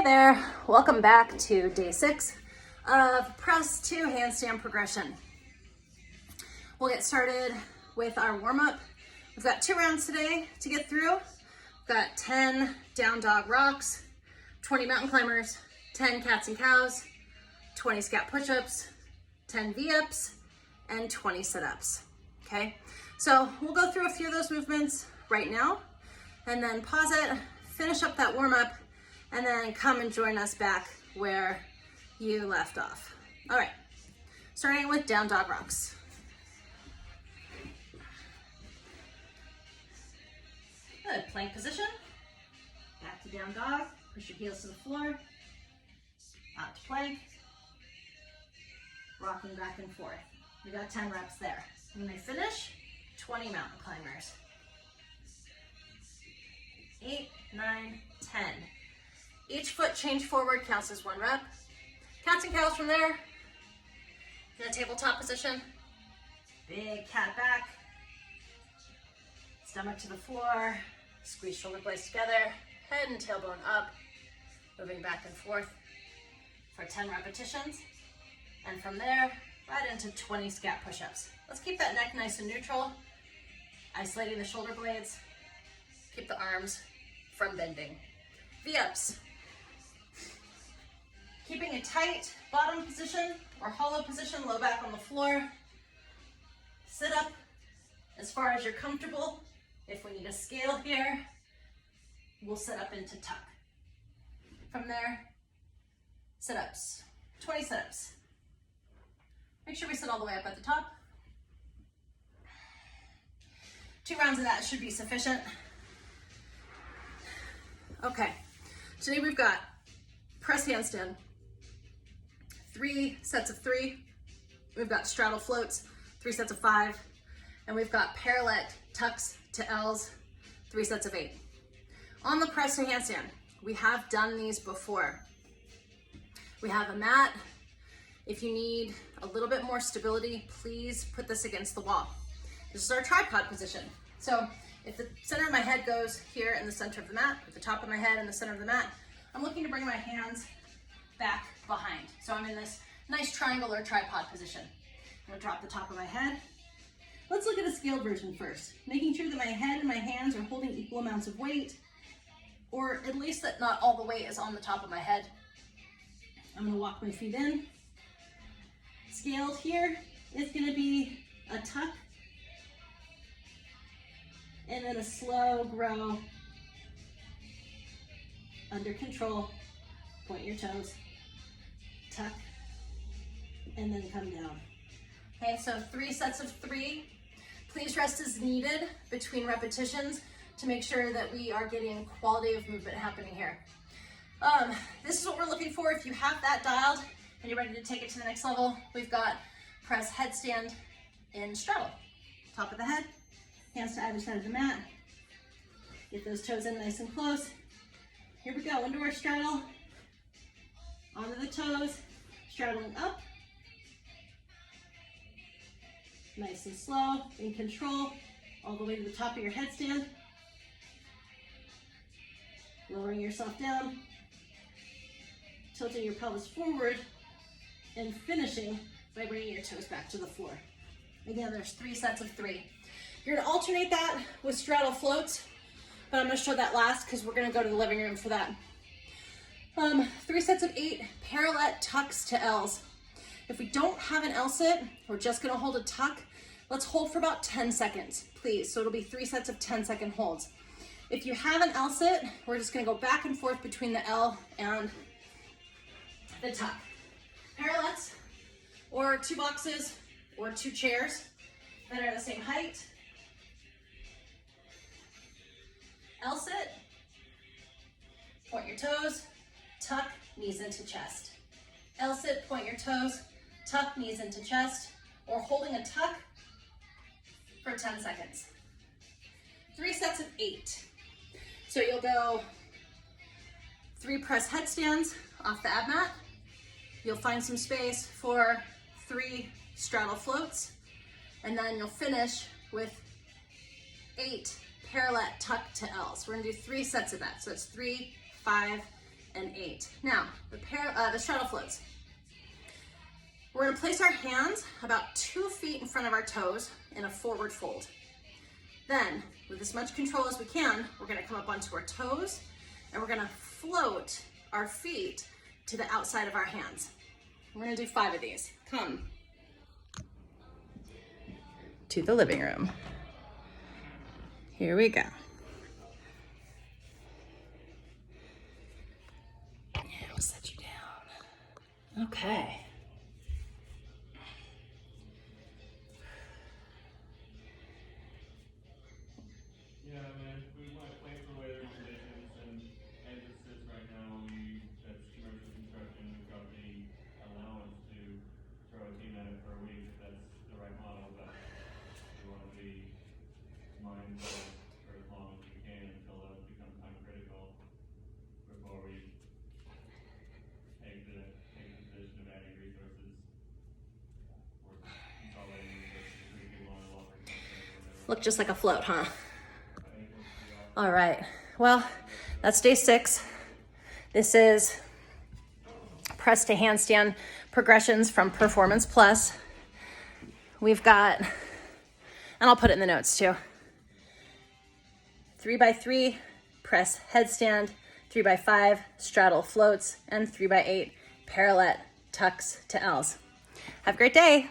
Hey there, welcome back to day 6 of press to handstand progression. We'll get started with our warm-up. We've got 2 rounds today to get through. We've got 10 down dog rocks, 20 mountain climbers, 10 cats and cows, 20 scat push-ups, 10 V-ups, and 20 sit-ups, okay? So we'll go through a few of those movements right now, and then pause it, finish up that warm-up, and then come and join us back where you left off. All right, starting with down dog rocks. Good, plank position, back to down dog, push your heels to the floor, out to plank, rocking back and forth. We got 10 reps there. When we finish, 20 mountain climbers. 8, 9, 10. Each foot change forward counts as 1 rep. Cats and cows from there. In a tabletop position. Big cat back. Stomach to the floor. Squeeze shoulder blades together. Head and tailbone up. Moving back and forth for 10 repetitions. And from there, right into 20 scat push-ups. Let's keep that neck nice and neutral. Isolating the shoulder blades. Keep the arms from bending. V-ups. Keeping a tight bottom position or hollow position, low back on the floor. Sit up as far as you're comfortable. If we need a scale here, we'll sit up into tuck. From there, sit-ups, 20 sit-ups. Make sure we sit all the way up at the top. 2 rounds of that should be sufficient. Okay, today we've got press handstand, 3 sets of 3. We've got straddle floats, 3 sets of 5. And we've got parallel tucks to L's, 3 sets of 8. On the press to handstand, we have done these before. We have a mat. If you need a little bit more stability, please put this against the wall. This is our tripod position. So if the center of my head goes here in the center of the mat, with the top of my head in the center of the mat, I'm looking to bring my hands back behind. So I'm in this nice triangle or tripod position. I'm gonna drop the top of my head. Let's look at a scaled version first, making sure that my head and my hands are holding equal amounts of weight, or at least that not all the weight is on the top of my head. I'm gonna walk my feet in. Scaled here is gonna be a tuck, and then a slow grow, under control, point your toes, tuck, and then come down. Okay, so 3 sets of 3. Please rest as needed between repetitions to make sure that we are getting quality of movement happening here. This is what we're looking for. If you have that dialed and you're ready to take it to the next level, we've got press headstand in straddle. Top of the head, hands to either side of the mat. Get those toes in nice and close. Here we go, into our straddle. Onto the toes, straddling up. Nice and slow, in control, all the way to the top of your headstand. Lowering yourself down, tilting your pelvis forward, and finishing by bringing your toes back to the floor. Again, there's 3 sets of 3. You're gonna alternate that with straddle floats, but I'm gonna show that last because we're gonna go to the living room for that. 3 sets of 8 parallel tucks to L's. If we don't have an L sit, we're just gonna hold a tuck. Let's hold for about 10 seconds, please. So it'll be 3 sets of 10-second holds. If you have an L sit, we're just gonna go back and forth between the L and the tuck. Parallels, or 2 boxes, or 2 chairs that are the same height. L sit, point your toes, tuck, knees into chest. L sit, point your toes, tuck, knees into chest, or holding a tuck for 10 seconds. 3 sets of 8. So you'll go 3 press headstands off the ab mat. You'll find some space for 3 straddle floats, and then you'll finish with 8 parallel tuck to L's. We're gonna do 3 sets of that. So it's 3, 5, and 8. Now, the straddle floats. We're gonna place our hands about 2 feet in front of our toes in a forward fold. Then, with as much control as we can, we're gonna come up onto our toes and we're gonna float our feet to the outside of our hands. We're gonna do 5 of these. Come to the living room. Here we go. And we'll set you down. Okay. Yeah, man, we might plan for weather conditions, and as it sits right now, that's commercial construction, we've got the allowance to throw a team at it for a week if that's the right model, but we want to be mindful for as long as we can until those become time critical before we take the position of adding resources or consolidating resources to people on a longer term. Look just like a float, huh? All right, well, that's day 6. This is press to handstand progressions from Performance Plus. We've got, and I'll put it in the notes too, 3x3 press headstand, 3x5 straddle floats, and 3x8 parallel tucks to L's. Have a great day.